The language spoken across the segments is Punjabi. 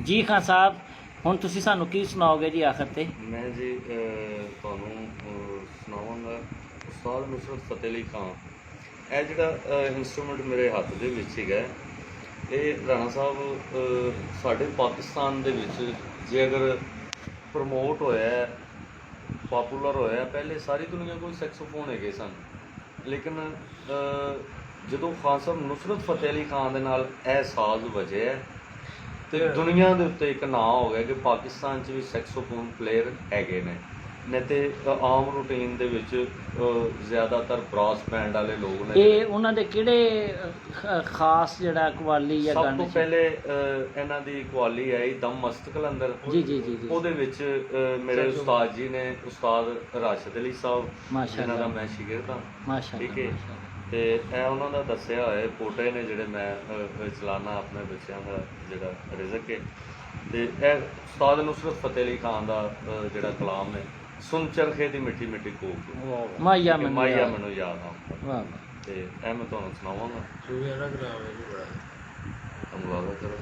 ਜੀ ਖਾਨ ਸਾਹਿਬ, ਹੁਣ ਤੁਸੀਂ ਸਾਨੂੰ ਕੀ ਸੁਣਾਓਗੇ ਜੀ ਆਖਰ ਤੇ? ਮੈਂ ਜੀ ਤੁਹਾਨੂੰ ਸੁਣਾਵਾਂਗਾ ਉਸਤਾਦ ਨੁਸਰਤ ਫਤਿਹ ਅਲੀ ਖਾਨ। ਇਹ ਜਿਹੜਾ ਇੰਸਟਰੂਮੈਂਟ ਮੇਰੇ ਹੱਥ ਦੇ ਵਿੱਚ ਹੈਗਾ, ਇਹ ਰਾਣਾ ਸਾਹਿਬ ਸਾਡੇ ਪਾਕਿਸਤਾਨ ਦੇ ਵਿੱਚ ਜੇ ਅਗਰ ਪ੍ਰਮੋਟ ਹੋਇਆ, ਪਾਪੂਲਰ ਹੋਇਆ, ਪਹਿਲੇ ਸਾਰੀ ਦੁਨੀਆ ਕੋਲ ਸੈਕਸੋਫੋਨ ਹੈਗੇ ਸਨ, ਲੇਕਿਨ ਜਦੋਂ ਖਾਨ ਸਾਹਿਬ ਨੁਸਰਤ ਫਤਿਹ ਅਲੀ ਖਾਨ ਦੇ ਨਾਲ ਇਹ ਸਾਜ਼ ਵਜਿਆ ਤੇ ਦੁਨੀਆ ਦੇ ਉੱਤੇ ਇੱਕ ਨਾਂ ਹੋ ਗਿਆ ਕਿ ਪਾਕਿਸਤਾਨ 'ਚ ਵੀ ਸੈਕਸੋਫੋਨ ਪਲੇਅਰ ਹੈਗੇ ਨੇ। ਨਹੀਂ ਤੇ ਆਮ ਰੂਟੀਨ ਦੇ ਵਿੱਚ ਜ਼ਿਆਦਾਤਰ ਬਰਾਸ ਬੈਂਡ ਵਾਲੇ ਲੋਕ ਨੇ। ਇਹ ਉਹਨਾਂ ਦੇ ਕਿਹੜੇ ਖਾਸ ਜਿਹੜਾ ਕਵਾਲੀ ਜਾਂ ਸਭ ਗਾਣੇ ਤੋਂ ਪਹਿਲੇ ਇਹਨਾਂ ਦੀ ਕਵਾਲੀ ਆਈ ਦਮ ਮਸਤ ਕਲੰਦਰ। ਜੀ ਜੀ ਜੀ ਜੀ। ਉਹਦੇ ਵਿੱਚ ਮੇਰੇ ਉਸਤਾਦ ਜੀ ਨੇ, ਉਸਤਾਦ ਰਾਸ਼ਿਦ ਅਲੀ ਸਾਹਿਬ, ਮਾਸ਼ਾਅੱਲਾ, ਜਿਨ੍ਹਾਂ ਦਾ ਮੈਂ ਸ਼ਾਗਿਰਦ ਹਾਂ। ਮਾਸ਼ਾਅੱਲਾ, ਠੀਕ ਹੈ। ਤੇ ਇਹ ਉਹਨਾਂ ਦਾ ਦੱਸਿਆ ਹੋਇਆ ਪੋਟੇ ਨੇ ਜਿਹੜੇ ਮੈਂ ਚਲਾਨਾ ਆਪਣੇ ਬੱਚਿਆਂ ਦਾ ਜਿਹੜਾ ਰਿਜ਼ਕ ਹੈ। ਤੇ ਇਹ ਉਸਤਾਦ ਨੁਸਰਤ ਫਤਿਹ ਅਲੀ ਖਾਨ ਦਾ ਜਿਹੜਾ ਕਲਾਮ ਹੈ, ਸੁਣ ਚਰਖੇ ਦੀ ਮਿੱਠੀ ਮਿੱਠੀ ਕੂਕ, ਮਾਇਆ ਮਾਇਆ ਮੈਨੂੰ ਯਾਦ ਆ। ਵਾਹ। ਤੇ ਇਹ ਮੈਂ ਤੁਹਾਨੂੰ ਸੁਣਾਵਾਂਗਾ। ਅਨੁਵਾਦ ਕਰੋ।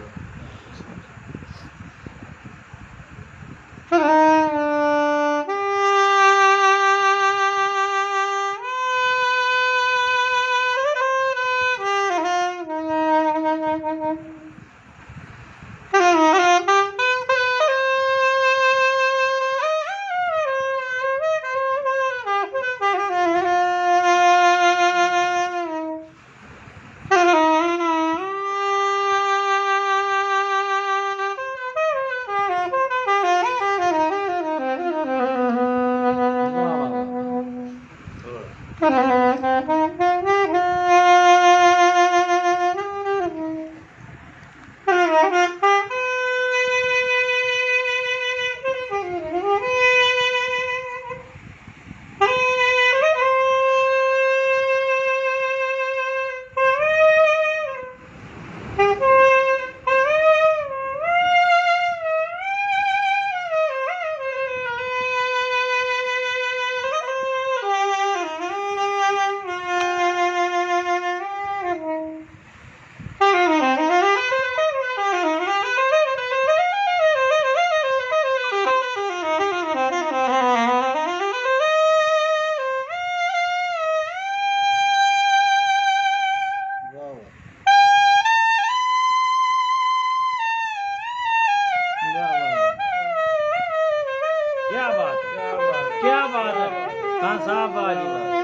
क्या बात है, क्या बात है खान साहब, वाह जी वाह।